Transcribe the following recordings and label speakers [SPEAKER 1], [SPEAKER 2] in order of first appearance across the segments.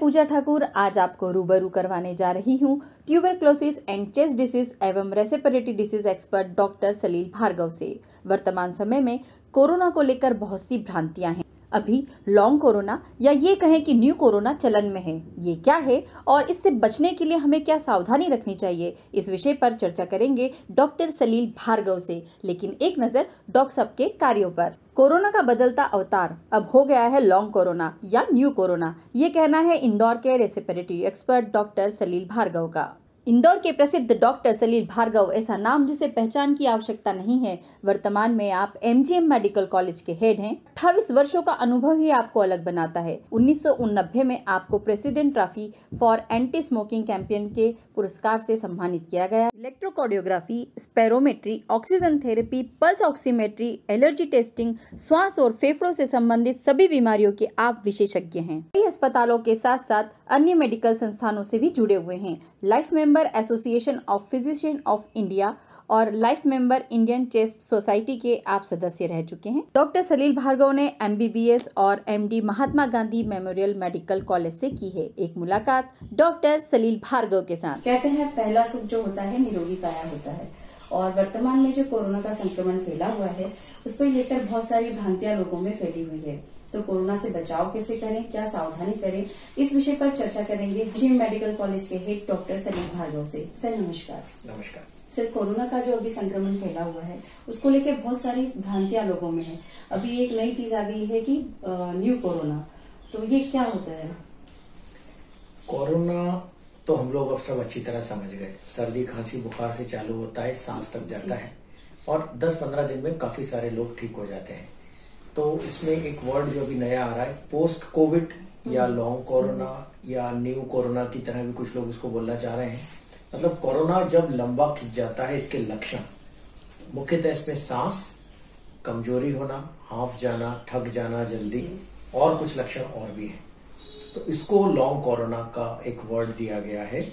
[SPEAKER 1] पूजा ठाकुर आज आपको रूबरू करवाने जा रही हूँ ट्यूबरक्लोसिस एंड चेस्ट डिसीज एवं रेस्पिरेटरी डिसीज एक्सपर्ट डॉक्टर सलील भार्गव से। वर्तमान समय में कोरोना को लेकर बहुत सी भ्रांतियां हैं। अभी लॉन्ग कोरोना या ये कहें कि न्यू कोरोना चलन में है, ये क्या है और इससे बचने के लिए हमें क्या सावधानी रखनी चाहिए, इस विषय पर चर्चा करेंगे डॉक्टर सलील भार्गव से। लेकिन एक नजर डॉक्टर साहब के कार्यों पर। कोरोना का बदलता अवतार अब हो गया है लॉन्ग कोरोना या न्यू कोरोना, ये कहना है इंदौर के रेस्पिरेटरी एक्सपर्ट डॉक्टर सलील भार्गव का। इंदौर के प्रसिद्ध डॉक्टर सलील भार्गव ऐसा नाम जिसे पहचान की आवश्यकता नहीं है। वर्तमान में आप MGM मेडिकल कॉलेज के हेड हैं। 28 वर्षों का अनुभव ही आपको अलग बनाता है। 1989 में आपको president trophy for anti smoking campaign के पुरस्कार से सम्मानित किया गया। Electrocardiography, spirometry, oxygen therapy, pulse oximetry, allergy testing, श्वास और फेफड़ों से संबंधित सभी बीमारियों के आप विशेषज्ञ हैं। कई अस्पतालों के साथ साथ अन्य मेडिकल संस्थानों से भी जुड़े हुए हैं। Life member association of physician of India और life member Indian chest society के आप सदस्य रह चुके हैं। डॉक्टर सलील भार्गव ने MBBS और MD Mahatma Gandhi memorial medical college से की है। एक मुलाकात डॉक्टर सलील भार्गव के साथ।
[SPEAKER 2] कहते हैं पहला सुख जो होता है निरोगी काया होता है, और वर्तमान में जो कोरोना का संक्रमण फैला हुआ है उसको लेकर बहुत सारी भ्रांतियां लोगों में फैली हुई है। तो कोरोना से बचाव कैसे करें, क्या सावधानी करें, इस विषय पर चर्चा करेंगे MGM मेडिकल कॉलेज के हेड डॉक्टर सलील भार्गव से। सर नमस्कार।
[SPEAKER 3] नमस्कार
[SPEAKER 2] सर, कोरोना का जो अभी संक्रमण फैला हुआ है उसको लेकर बहुत सारी भ्रांतियां लोगों में है। अभी एक नई चीज आ गई है कि न्यू कोरोना, तो ये क्या होता है?
[SPEAKER 3] कोरोना तो हम लोग अब सब अच्छी तरह समझ गए। सर्दी खांसी बुखार से चालू होता है, सांस तक जाता है और 10-15 दिन में काफी सारे लोग ठीक हो जाते हैं। तो इसमें एक वर्ड जो अभी नया आ रहा है पोस्ट कोविड या लॉन्ग कोरोना या न्यू कोरोना की तरह भी कुछ लोग इसको बोलना चाह रहे हैं। मतलब कोरोना जब लंबा खिंच जाता है, इसके लक्षण मुख्यतः इसमें सांस, कमजोरी होना, हांफ जाना, थक जाना जल्दी और कुछ लक्षण और भी हैं। तो इसको लॉन्ग कोरोना का एक वर्ड दिया गया है।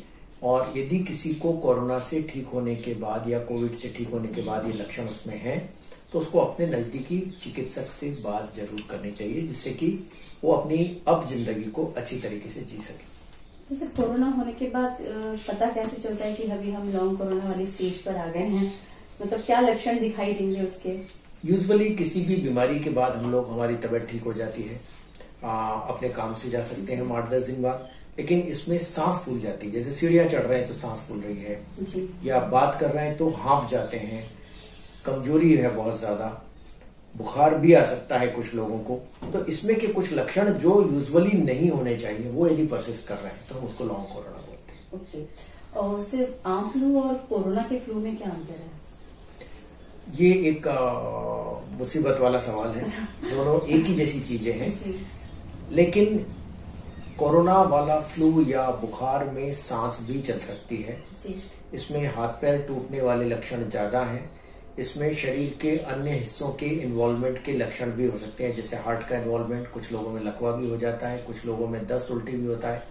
[SPEAKER 3] और यदि किसी को कोरोना से ठीक होने के बाद या कोविड से ठीक होने के बाद ये लक्षण उसमें हैं तो उसको अपने नजदीकी चिकित्सक से बात जरूर करनी चाहिए, जिससे कि वो अपनी अब जिंदगी को अच्छी तरीके से जी सके।
[SPEAKER 2] तो सर, कोरोना होने के बाद पता कैसे चलता है कि अभी हम लॉन्ग कोरोना वाली स्टेज पर आ गए हैं? मतलब क्या लक्षण दिखाई देंगे उसके?
[SPEAKER 3] यूजुअली किसी भी बीमारी के बाद हम लोग हमारी तबीयत ठीक हो जाती है, अपने काम से जा सकते हैं 8-10 दिन बाद। लेकिन इसमें सांस फूल जाती है, जैसे सीढ़ियां चढ़ रहे हैं तो सांस फूल रही है
[SPEAKER 2] जी।
[SPEAKER 3] या बात कर रहे हैं तो हांफ जाते हैं, कमजोरी है बहुत ज्यादा, बुखार भी आ सकता है कुछ लोगों को। तो इसमें के कुछ लक्षण जो यूजुअली नहीं होने चाहिए वो यदि परसिस्ट कर रहे हैं तो हम उसको लॉन्ग कोरोना बोलते हैं।
[SPEAKER 2] ओके। और सिर्फ आम फ्लू और कोरोना के फ्लू में क्या अंतर है?
[SPEAKER 3] ये एक मुसीबत वाला सवाल है। दोनों एक ही जैसी चीजें हैं, लेकिन कोरोना वाला फ्लू या बुखार में सांस भी चल सकती है। इसमें हाथ पैर टूटने वाले लक्षण ज्यादा हैं। इसमें शरीर के अन्य हिस्सों के इन्वॉल्वमेंट के लक्षण भी हो सकते हैं, जैसे हार्ट का इन्वॉल्वमेंट, कुछ लोगों में लकवा भी हो जाता है, कुछ लोगों में दस्त उल्टी भी होता है।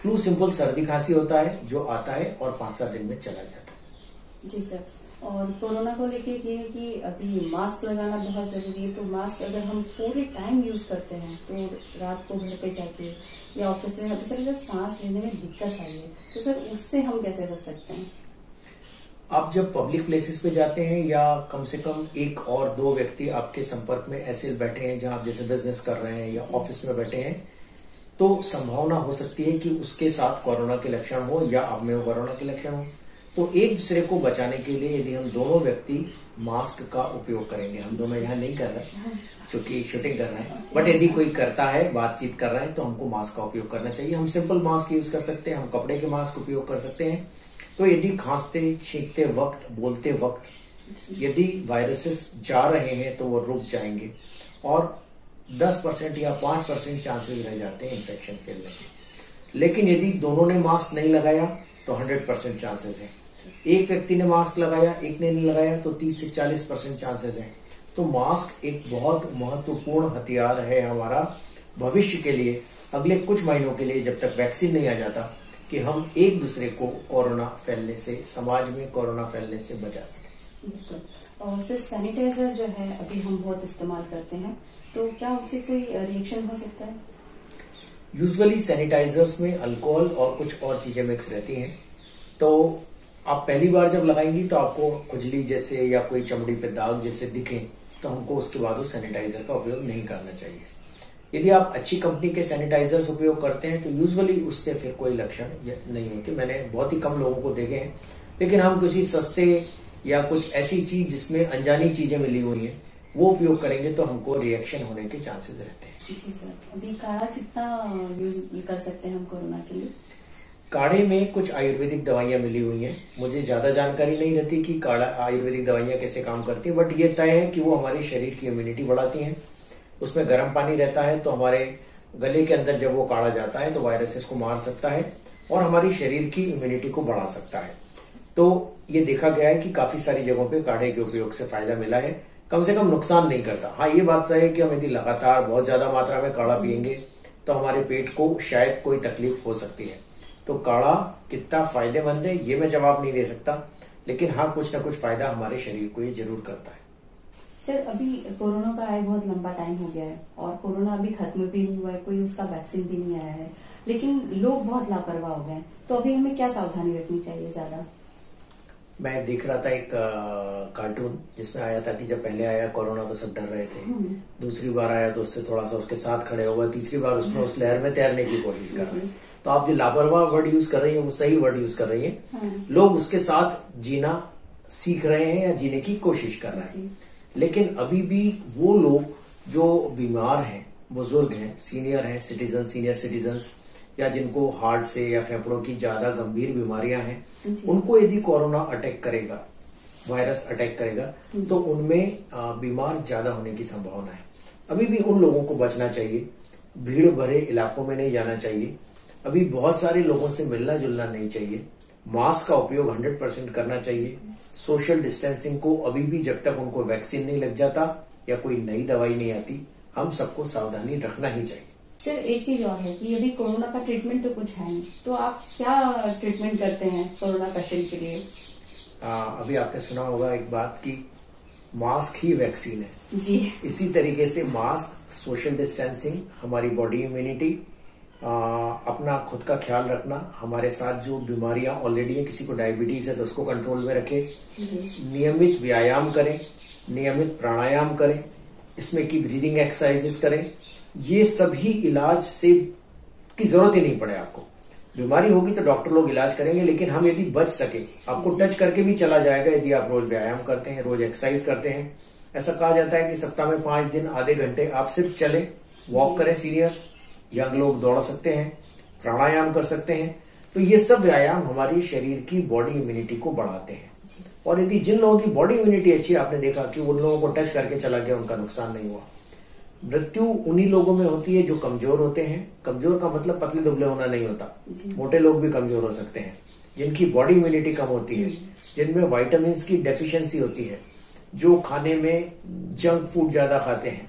[SPEAKER 3] फ्लू सिंपल सर्दी खांसी होता है जो आता है और 5-7 दिन में चला जाता है।
[SPEAKER 2] जी सर। और कोरोना को लेके ये है कि अभी मास्क लगाना बहुत जरूरी है। तो मास्क अगर हम पूरे टाइम यूज करते हैं तो रात को घर पे जाके या ऑफिस में अगर सांस लेने में दिक्कत आई है तो सर उससे हम कैसे बच सकते हैं?
[SPEAKER 3] आप जब पब्लिक प्लेसेस पे जाते हैं या कम से कम 1 और 2 व्यक्ति आपके संपर्क में ऐसे बैठे हैं जहां आप जैसे बिजनेस कर रहे हैं या ऑफिस में बैठे हैं, तो संभावना हो सकती है कि उसके साथ कोरोना के लक्षण हो या आप में कोरोना के लक्षण हो। तो एक दूसरे को बचाने के लिए यदि हम दोनों व्यक्ति मास्क का उपयोग करेंगे, हम दोनों यहाँ नहीं कर रहे क्योंकि शूटिंग कर रहे हैं, बट यदि कोई करता है, बातचीत कर रहा है, तो हमको मास्क का उपयोग करना चाहिए। हम सिंपल मास्क यूज कर सकते हैं, हम कपड़े के मास्क उपयोग कर सकते हैं। तो यदि खांसते छींकते वक्त, बोलते वक्त यदि वायरसेस जा रहे हैं तो वो रुक जाएंगे और 10% या 5% चांसेस रह जाते हैं इन्फेक्शन फैलने के। लेकिन यदि दोनों ने मास्क नहीं लगाया तो 100% चांसेस है। एक व्यक्ति ने मास्क लगाया, एक ने नहीं लगाया तो 30 से 40% चांसेस है। तो मास्क एक बहुत महत्वपूर्ण हथियार है हमारा भविष्य के लिए, अगले कुछ महीनों के लिए, जब तक वैक्सीन नहीं आ जाता, कि हम एक दूसरे को कोरोना फैलने से, समाज में कोरोना फैलने से बचा सकें।
[SPEAKER 2] और सर, सैनिटाइजर जो है अभी हम बहुत इस्तेमाल करते हैं, तो क्या उससे कोई रिएक्शन हो सकता है?
[SPEAKER 3] यूजुअली सैनिटाइजर्स में अल्कोहल और कुछ और चीजें मिक्स रहती हैं, तो आप पहली बार जब लगाएंगी तो आपको खुजली जैसे या कोई चमड़ी पे दाग जैसे दिखे तो हमको उसके बाद उस सैनिटाइजर का उपयोग नहीं करना चाहिए। यदि आप अच्छी कंपनी के सैनिटाइजर्स उपयोग करते हैं तो यूजुअली उससे फिर कोई लक्षण नहीं होते। मैंने बहुत ही कम लोगों को देखे हैं, लेकिन हम किसी सस्ते या कुछ ऐसी चीज जिसमें अनजानी चीजें मिली हुई हैं वो उपयोग करेंगे तो हमको रिएक्शन होने के चांसेस रहते हैं।
[SPEAKER 2] जी सर, अभी काढ़ा कितना यूज कर सकते हैं हम कोरोना के लिए?
[SPEAKER 3] काढ़े में कुछ आयुर्वेदिक दवाइयां मिली हुई हैं। मुझे ज्यादा जानकारी नहीं रहती कि काढ़ा आयुर्वेदिक दवाइयां कैसे काम करती है, बट ये तय है कि वो हमारे शरीर की इम्यूनिटी बढ़ाती हैं। उसमें गर्म पानी रहता है तो हमारे गले के अंदर जब वो काढ़ा जाता है तो वायरसेस को मार सकता है और हमारी शरीर की इम्यूनिटी को बढ़ा सकता है। तो ये देखा गया है कि काफी सारी जगहों पे काढ़े के उपयोग से फायदा मिला है, कम से कम नुकसान नहीं करता। हाँ, ये बात सही है कि हम यदि लगातार बहुत ज्यादा मात्रा में काढ़ा पियेंगे तो हमारे पेट को शायद कोई तकलीफ हो सकती है। तो काढ़ा कितना फायदेमंद है ये मैं जवाब नहीं दे सकता, लेकिन हाँ कुछ ना कुछ फायदा हमारे शरीर को ये जरूर करता है।
[SPEAKER 2] सर, अभी कोरोना का आए बहुत लंबा टाइम हो गया है और कोरोना अभी खत्म भी नहीं हुआ है, कोई उसका वैक्सीन भी नहीं आया है, लेकिन लोग बहुत लापरवाह हो गए हैं। तो अभी हमें क्या सावधानी रखनी चाहिए ज्यादा?
[SPEAKER 3] मैं देख रहा था एक कार्टून जिसमें आया था कि जब पहले आया कोरोना तो सब डर रहे थे, दूसरी बार आया तो उससे थोड़ा सा उसके साथ खड़े हुआ, तीसरी बार उसमें उस लहर में तैरने की कोशिश कर रहे हैं। तो आप जो लापरवाह वर्ड यूज कर रही है वो सही वर्ड यूज कर रही है। लोग उसके साथ जीना सीख रहे हैं या जीने की कोशिश कर रहे हैं, लेकिन अभी भी वो लोग जो बीमार हैं, बुजुर्ग हैं, सीनियर हैं, सिटीजन, सीनियर सिटीजन या जिनको हार्ट से या फेफड़ों की ज्यादा गंभीर बीमारियां हैं, उनको यदि कोरोना अटैक करेगा, वायरस अटैक करेगा तो उनमें बीमार ज्यादा होने की संभावना है। अभी भी उन लोगों को बचना चाहिए, भीड़ भरे इलाकों में नहीं जाना चाहिए, अभी बहुत सारे लोगों से मिलना जुलना नहीं चाहिए, मास्क का उपयोग 100% करना चाहिए, सोशल डिस्टेंसिंग को अभी भी जब तक उनको वैक्सीन नहीं लग जाता या कोई नई दवाई नहीं आती, हम सबको सावधानी रखना ही चाहिए।
[SPEAKER 2] सर, एक चीज और है कि अभी कोरोना का ट्रीटमेंट तो कुछ है नहीं, तो आप क्या ट्रीटमेंट करते हैं कोरोना पेशेंट के लिए?
[SPEAKER 3] अभी आपने सुना होगा एक बात कि मास्क ही वैक्सीन है
[SPEAKER 2] जी।
[SPEAKER 3] इसी तरीके से मास्क, सोशल डिस्टेंसिंग, हमारी बॉडी इम्यूनिटी, अपना खुद का ख्याल रखना, हमारे साथ जो बीमारियां ऑलरेडी है, किसी को डायबिटीज है तो उसको कंट्रोल में रखें, नियमित व्यायाम करें, नियमित प्राणायाम करें, इसमें की ब्रीदिंग एक्सरसाइजेस करें। ये सभी इलाज से की जरूरत ही नहीं पड़े आपको। बीमारी होगी तो डॉक्टर लोग इलाज करेंगे, लेकिन हम यदि बच सके, आपको टच करके भी चला जाएगा यदि आप रोज व्यायाम करते हैं, रोज एक्सरसाइज करते हैं। ऐसा कहा जाता है कि सप्ताह में 5 दिन आधे घंटे आप सिर्फ चले, वॉक करें, सीनियर्स, यंग लोग दौड़ सकते हैं, प्राणायाम कर सकते हैं। तो ये सब व्यायाम हमारी शरीर की बॉडी इम्यूनिटी को बढ़ाते हैं। और यदि जिन लोगों की बॉडी इम्यूनिटी अच्छी है, आपने देखा कि उन लोगों को टच करके चला गया, उनका नुकसान नहीं हुआ। मृत्यु उन्हीं लोगों में होती है जो कमजोर होते हैं। कमजोर का मतलब पतले दुबले होना नहीं होता, मोटे लोग भी कमजोर हो सकते हैं। जिनकी बॉडी इम्यूनिटी कम होती है, जिनमें विटामिन की डेफिशिएंसी होती है, जो खाने में जंक फूड ज्यादा खाते हैं,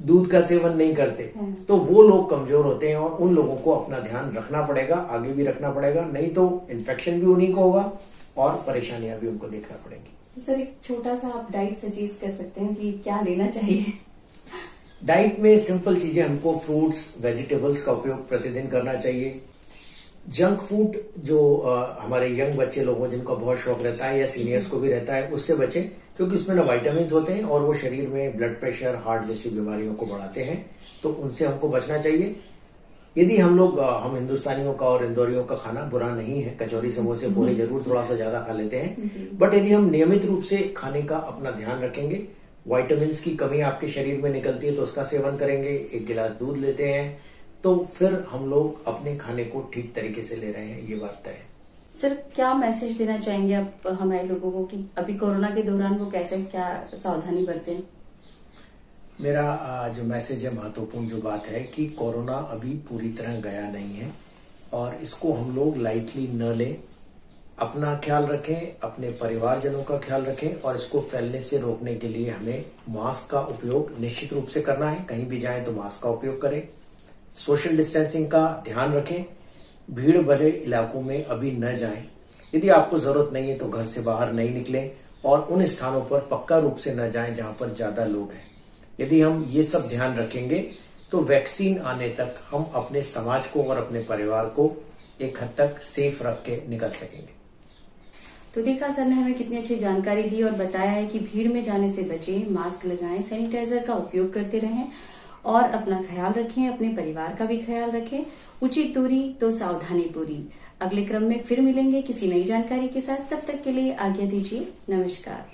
[SPEAKER 3] दूध का सेवन नहीं करते, तो वो लोग कमजोर होते हैं और उन लोगों को अपना ध्यान रखना पड़ेगा, आगे भी रखना पड़ेगा, नहीं तो इन्फेक्शन भी उन्हीं को होगा और परेशानियां भी उनको देखना पड़ेगी।
[SPEAKER 2] तो सर, एक छोटा सा आप डाइट सजेस्ट कर सकते हैं कि क्या लेना चाहिए?
[SPEAKER 3] डाइट में सिंपल चीजें, हमको फ्रूट्स, वेजिटेबल्स का उपयोग प्रतिदिन करना चाहिए। जंक फूड जो हमारे यंग बच्चे लोगों जिनको बहुत शौक रहता है या सीनियर्स को भी रहता है, उससे बचे, क्योंकि उसमें ना विटामिन होते हैं और वो शरीर में ब्लड प्रेशर, हार्ट जैसी बीमारियों को बढ़ाते हैं, तो उनसे हमको बचना चाहिए। यदि हम हिंदुस्तानियों का और इंदौरियों का खाना बुरा नहीं है, कचौरी समोसे पूरी जरूर थोड़ा सा ज्यादा खा लेते हैं, बट यदि हम नियमित रूप से खाने का अपना ध्यान रखेंगे, विटामिन की कमी आपके शरीर में निकलती है तो उसका सेवन करेंगे, 1 गिलास दूध लेते हैं, तो फिर हम लोग अपने खाने को ठीक तरीके से ले रहे हैं, ये बात तय है।
[SPEAKER 2] सर, क्या मैसेज देना चाहेंगे आप हमारे लोगों को कि अभी कोरोना के दौरान वो कैसे क्या सावधानी बरतें?
[SPEAKER 3] मेरा जो मैसेज है, महत्वपूर्ण जो बात है कि कोरोना अभी पूरी तरह गया नहीं है और इसको हम लोग लाइटली न लें, अपना ख्याल रखें, अपने परिवारजनों का ख्याल रखें और इसको फैलने से रोकने के लिए हमें मास्क का उपयोग निश्चित रूप से करना है। कहीं भी जाएं तो मास्क का उपयोग करें, सोशल डिस्टेंसिंग का ध्यान रखें, भीड़ भरे इलाकों में अभी न जाएं, यदि आपको जरूरत नहीं है तो घर से बाहर नहीं निकलें और उन स्थानों पर पक्का रूप से न जाएं जहां पर ज्यादा लोग हैं। यदि हम ये सब ध्यान रखेंगे तो वैक्सीन आने तक हम अपने समाज को और अपने परिवार को एक हद तक सेफ रख के निकल सकेंगे।
[SPEAKER 2] तो देखा सर ने हमें कितनी अच्छी जानकारी दी और बताया है कि भीड़ में जाने से बचें, मास्क लगाएं, सैनिटाइजर का उपयोग करते रहें और अपना ख्याल रखें, अपने परिवार का भी ख्याल रखें। उचित दूरी तो सावधानी पूरी। अगले क्रम में फिर मिलेंगे किसी नई जानकारी के साथ। तब तक के लिए आज्ञा दीजिए। नमस्कार।